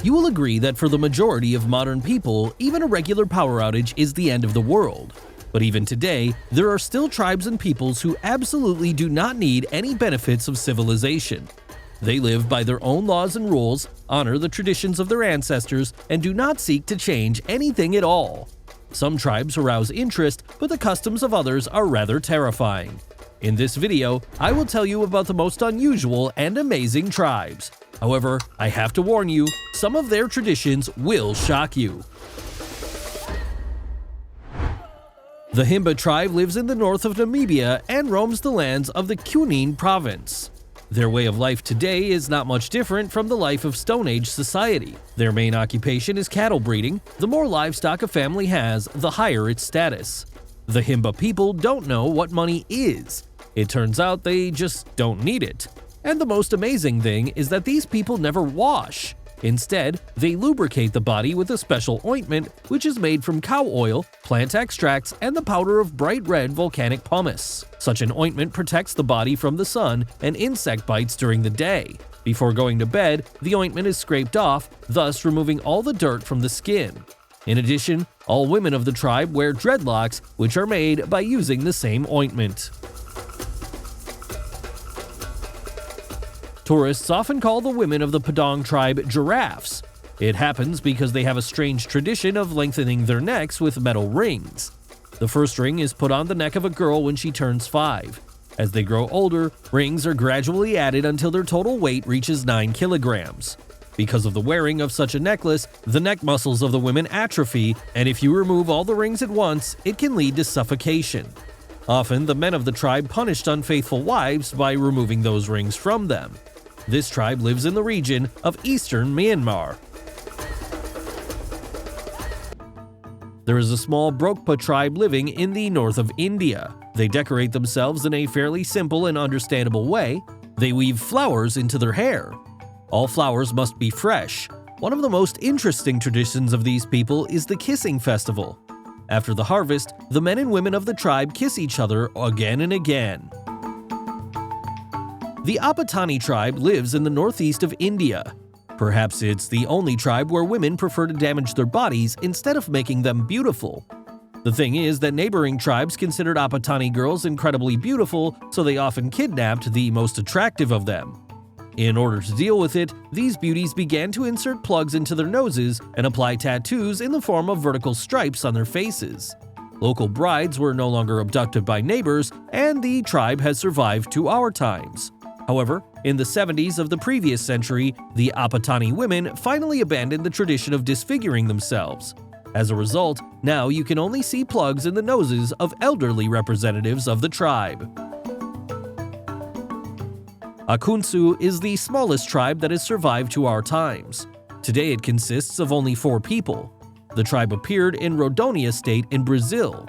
You will agree that for the majority of modern people, even a regular power outage is the end of the world. But even today, there are still tribes and peoples who absolutely do not need any benefits of civilization. They live by their own laws and rules, honor the traditions of their ancestors, and do not seek to change anything at all. Some tribes arouse interest, but the customs of others are rather terrifying. In this video, I will tell you about the most unusual and amazing tribes. However, I have to warn you, some of their traditions will shock you. The Himba tribe lives in the north of Namibia and roams the lands of the Kunene province. Their way of life today is not much different from the life of Stone Age society. Their main occupation is cattle breeding. The more livestock a family has, the higher its status. The Himba people don't know what money is. It turns out they just don't need it. And the most amazing thing is that these people never wash. Instead, they lubricate the body with a special ointment which is made from cow oil, plant extracts, and the powder of bright red volcanic pumice. Such an ointment protects the body from the sun and insect bites during the day. Before going to bed, the ointment is scraped off, thus removing all the dirt from the skin. In addition, all women of the tribe wear dreadlocks, which are made by using the same ointment. Tourists often call the women of the Padong tribe giraffes. It happens because they have a strange tradition of lengthening their necks with metal rings. The first ring is put on the neck of a girl when she turns 5. As they grow older, rings are gradually added until their total weight reaches 9 kilograms. Because of the wearing of such a necklace, the neck muscles of the women atrophy, and if you remove all the rings at once, it can lead to suffocation. Often, the men of the tribe punished unfaithful wives by removing those rings from them. This tribe lives in the region of eastern Myanmar. There is a small Brokpa tribe living in the north of India. They decorate themselves in a fairly simple and understandable way. They weave flowers into their hair. All flowers must be fresh. One of the most interesting traditions of these people is the kissing festival. After the harvest, the men and women of the tribe kiss each other again and again. The Apatani tribe lives in the northeast of India. Perhaps it's the only tribe where women prefer to damage their bodies instead of making them beautiful. The thing is that neighboring tribes considered Apatani girls incredibly beautiful, so they often kidnapped the most attractive of them. In order to deal with it, these beauties began to insert plugs into their noses and apply tattoos in the form of vertical stripes on their faces. Local brides were no longer abducted by neighbors, and the tribe has survived to our times. However, in the 70s of the previous century, the Apatani women finally abandoned the tradition of disfiguring themselves. As a result, now you can only see plugs in the noses of elderly representatives of the tribe. Akunu is the smallest tribe that has survived to our times. Today it consists of only 4 people. The tribe appeared in Rondônia state in Brazil.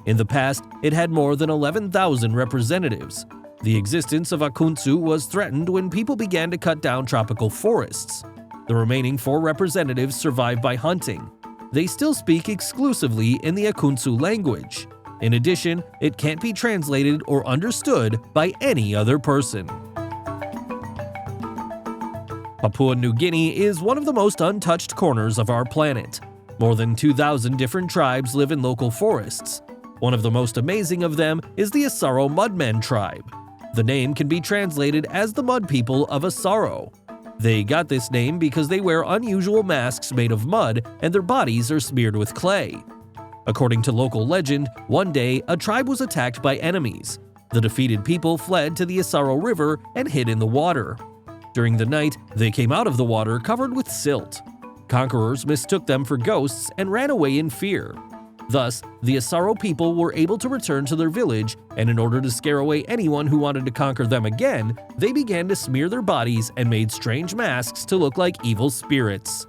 In the past, it had more than 11,000 representatives. The existence of Akunu was threatened when people began to cut down tropical forests. The remaining 4 representatives survived by hunting. They still speak exclusively in the Akunu language. In addition, it can't be translated or understood by any other person. Papua New Guinea is one of the most untouched corners of our planet. More than 2,000 different tribes live in local forests. One of the most amazing of them is the Asaro mudmen tribe. The name can be translated as the mud people of Asaro. They got this name because they wear unusual masks made of mud and their bodies are smeared with clay. According to local legend, one day a tribe was attacked by enemies. The defeated people fled to the Asaro River and hid in the water. During the night, they came out of the water covered with silt. Conquerors mistook them for ghosts and ran away in fear. Thus, the Asaro people were able to return to their village, and in order to scare away anyone who wanted to conquer them again, they began to smear their bodies and made strange masks to look like evil spirits.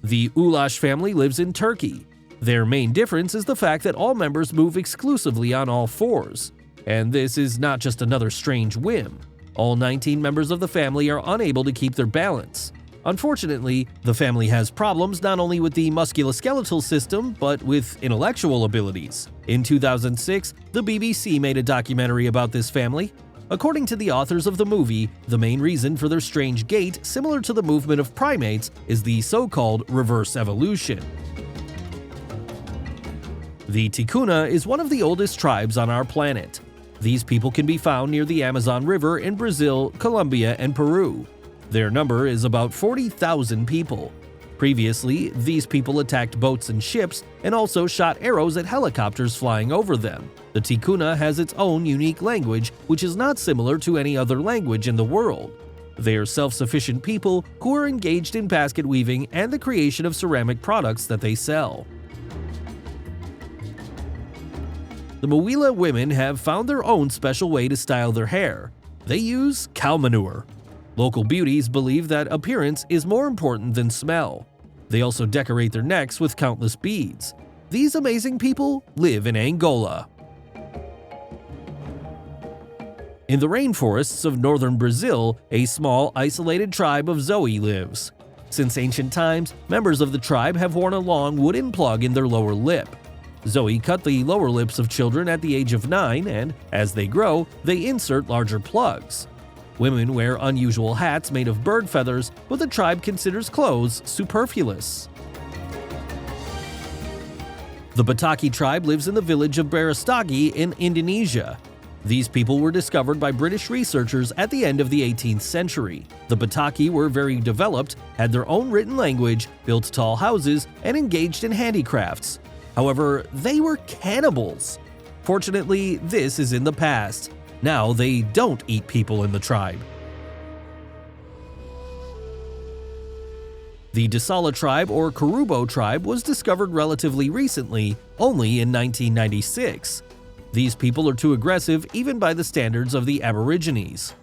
The Ulash family lives in Turkey. Their main difference is the fact that all members move exclusively on all 4s. And this is not just another strange whim. All 19 members of the family are unable to keep their balance. Unfortunately, the family has problems not only with the musculoskeletal system, but with intellectual abilities. In 2006, the BBC made a documentary about this family. According to the authors of the movie, the main reason for their strange gait, similar to the movement of primates, is the so-called reverse evolution. The Tikuna is one of the oldest tribes on our planet. These people can be found near the Amazon River in Brazil, Colombia, and Peru. Their number is about 40,000 people. Previously, these people attacked boats and ships and also shot arrows at helicopters flying over them. The Tikuna has its own unique language, which is not similar to any other language in the world. They are self-sufficient people who are engaged in basket weaving and the creation of ceramic products that they sell. The Mawila women have found their own special way to style their hair. They use cow manure. Local beauties believe that appearance is more important than smell. They also decorate their necks with countless beads. These amazing people live in Angola. In the rainforests of northern Brazil, a small, isolated tribe of Zoey lives. Since ancient times, members of the tribe have worn a long wooden plug in their lower lip. Zoey cut the lower lips of children at the age of 9, and as they grow, they insert larger plugs. Women wear unusual hats made of bird feathers, but the tribe considers clothes superfluous. The Bataki tribe lives in the village of Barastagi in Indonesia. These people were discovered by British researchers at the end of the 18th century. The Bataki were very developed, had their own written language, built tall houses, and engaged in handicrafts. However, they were cannibals. Fortunately, this is in the past. Now they don't eat people in the tribe. The Dala tribe or Kurubo tribe was discovered relatively recently, only in 1996. These people are too aggressive even by the standards of the Aborigines.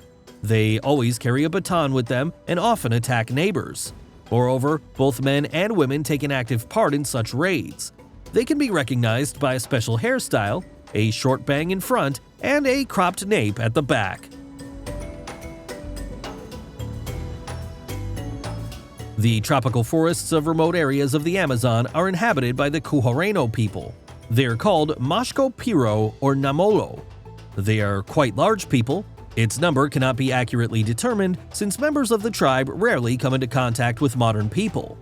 They always carry a baton with them and often attack neighbors. Moreover, both men and women take an active part in such raids. They can be recognized by a special hairstyle, a short bang in front, and a cropped nape at the back. The tropical forests of remote areas of the Amazon are inhabited by the Kuhareno people. They are called Mashko Piro or Namolo. They are quite large people. Its number cannot be accurately determined since members of the tribe rarely come into contact with modern people.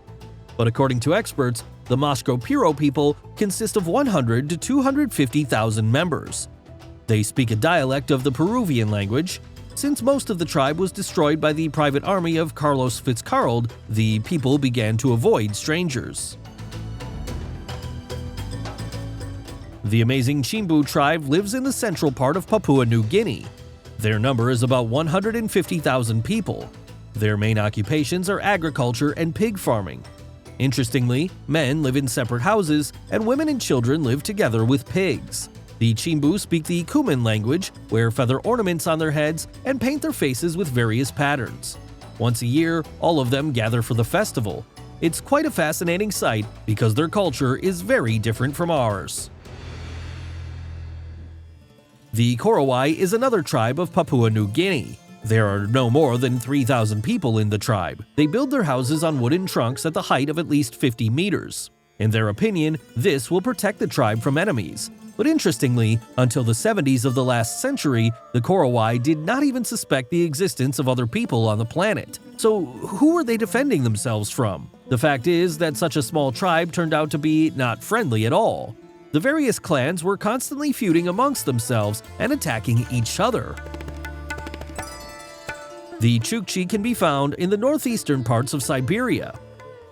But according to experts, the Mashko Piro people consist of 100 to 250,000 members. They speak a dialect of the Peruvian language. Since most of the tribe was destroyed by the private army of Carlos Fitzcarrald, the people began to avoid strangers. The amazing Chimu tribe lives in the central part of Papua New Guinea. Their number is about 150,000 people. Their main occupations are agriculture and pig farming. Interestingly, men live in separate houses, and women and children live together with pigs. The Chimu speak the Kuman language, wear feather ornaments on their heads, and paint their faces with various patterns. Once a year, all of them gather for the festival. It's quite a fascinating sight because their culture is very different from ours. The Cororai is another tribe of Papua New Guinea. There are no more than 3,000 people in the tribe. They build their houses on wooden trunks at the height of at least 50 meters. In their opinion, this will protect the tribe from enemies. But interestingly, until the 70s of the last century, the Cororai did not even suspect the existence of other people on the planet. So who were they defending themselves from? The fact is that such a small tribe turned out to be not friendly at all. The various clans were constantly feuding amongst themselves and attacking each other. The Chukchi can be found in the northeastern parts of Siberia.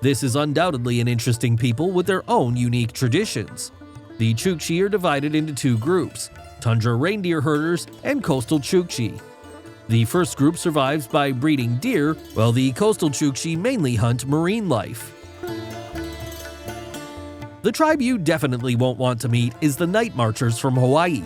This is undoubtedly an interesting people with their own unique traditions. The Chukchi are divided into two groups, tundra reindeer herders and coastal Chukchi. The first group survives by breeding deer, while the coastal Chukchi mainly hunt marine life. The tribe you definitely won't want to meet is the Night Marchers from Hawaii.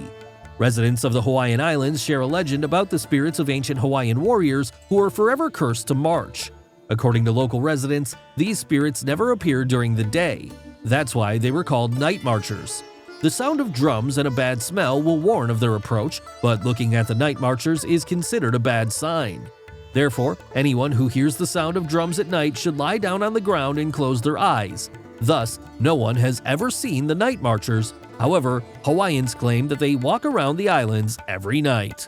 Residents of the Hawaiian Islands share a legend about the spirits of ancient Hawaiian warriors who are forever cursed to march. According to local residents, these spirits never appear during the day. That's why they were called Night Marchers. The sound of drums and a bad smell will warn of their approach, but looking at the Night Marchers is considered a bad sign. Therefore, anyone who hears the sound of drums at night should lie down on the ground and close their eyes. Thus, no one has ever seen the Night Marchers. However, Hawaiians claim that they walk around the islands every night.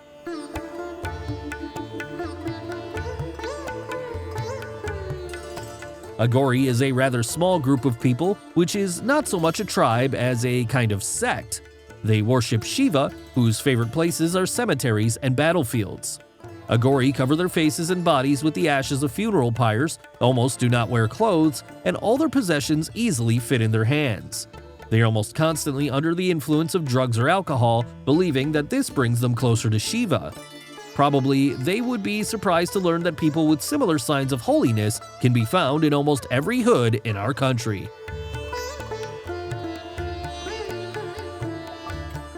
Aghori is a rather small group of people, which is not so much a tribe as a kind of sect. They worship Shiva, whose favorite places are cemeteries and battlefields. Aghori cover their faces and bodies with the ashes of funeral pyres, almost do not wear clothes, and all their possessions easily fit in their hands. They are almost constantly under the influence of drugs or alcohol, believing that this brings them closer to Shiva. Probably, they would be surprised to learn that people with similar signs of holiness can be found in almost every hood in our country.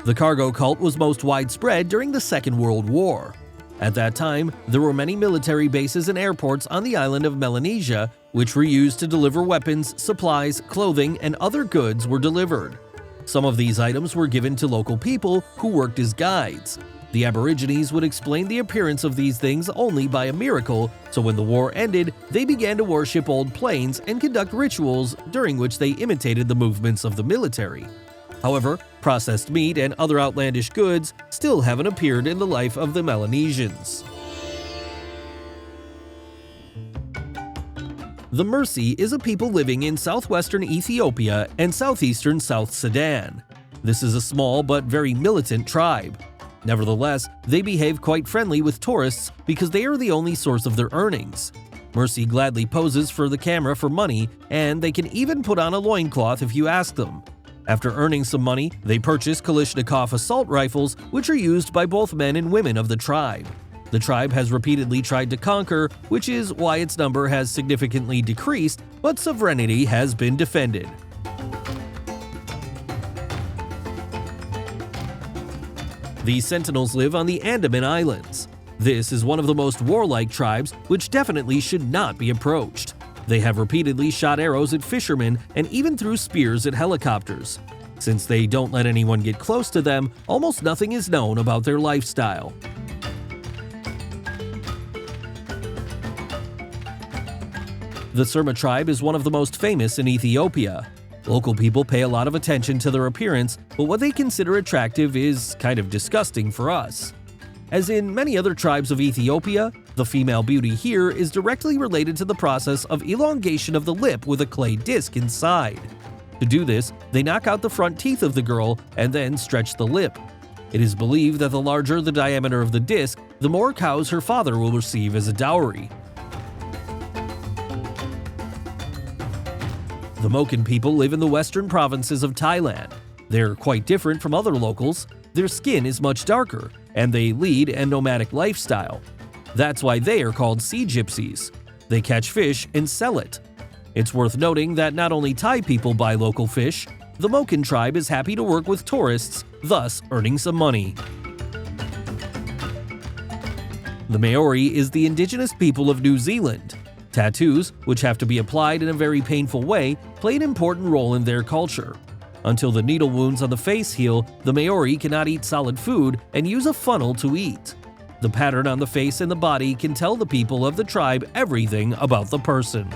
The cargo cult was most widespread during the Second World War. At that time, there were many military bases and airports on the island of Melanesia, which were used to deliver weapons, supplies, clothing, and other goods were delivered. Some of these items were given to local people who worked as guides. The Aborigines would explain the appearance of these things only by a miracle, so when the war ended, they began to worship old planes and conduct rituals during which they imitated the movements of the military. However, processed meat and other outlandish goods still haven't appeared in the life of the Melanesians. The Mursi is a people living in southwestern Ethiopia and southeastern South Sudan. This is a small but very militant tribe. Nevertheless, they behave quite friendly with tourists because they are the only source of their earnings. Mursi gladly poses for the camera for money, and they can even put on a loincloth if you ask them. After earning some money, they purchase Kalashnikov assault rifles, which are used by both men and women of the tribe. The tribe has repeatedly tried to conquer, which is why its number has significantly decreased, but sovereignty has been defended. The Sentinels live on the Andaman Islands. This is one of the most warlike tribes, which definitely should not be approached. They have repeatedly shot arrows at fishermen and even threw spears at helicopters. Since they don't let anyone get close to them, almost nothing is known about their lifestyle. The Surma tribe is one of the most famous in Ethiopia. Local people pay a lot of attention to their appearance, but what they consider attractive is kind of disgusting for us. As in many other tribes of Ethiopia, the female beauty here is directly related to the process of elongation of the lip with a clay disc inside. To do this, they knock out the front teeth of the girl and then stretch the lip. It is believed that the larger the diameter of the disc, the more cows her father will receive as a dowry. The Moken people live in the western provinces of Thailand. They're quite different from other locals. Their skin is much darker, and they lead a nomadic lifestyle. That's why they are called sea gypsies. They catch fish and sell it. It's worth noting that not only Thai people buy local fish, the Moken tribe is happy to work with tourists, thus earning some money. The Maori is the indigenous people of New Zealand. Tattoos, which have to be applied in a very painful way, play an important role in their culture. Until the needle wounds on the face heal, the Maori cannot eat solid food and use a funnel to eat. The pattern on the face and the body can tell the people of the tribe everything about the person.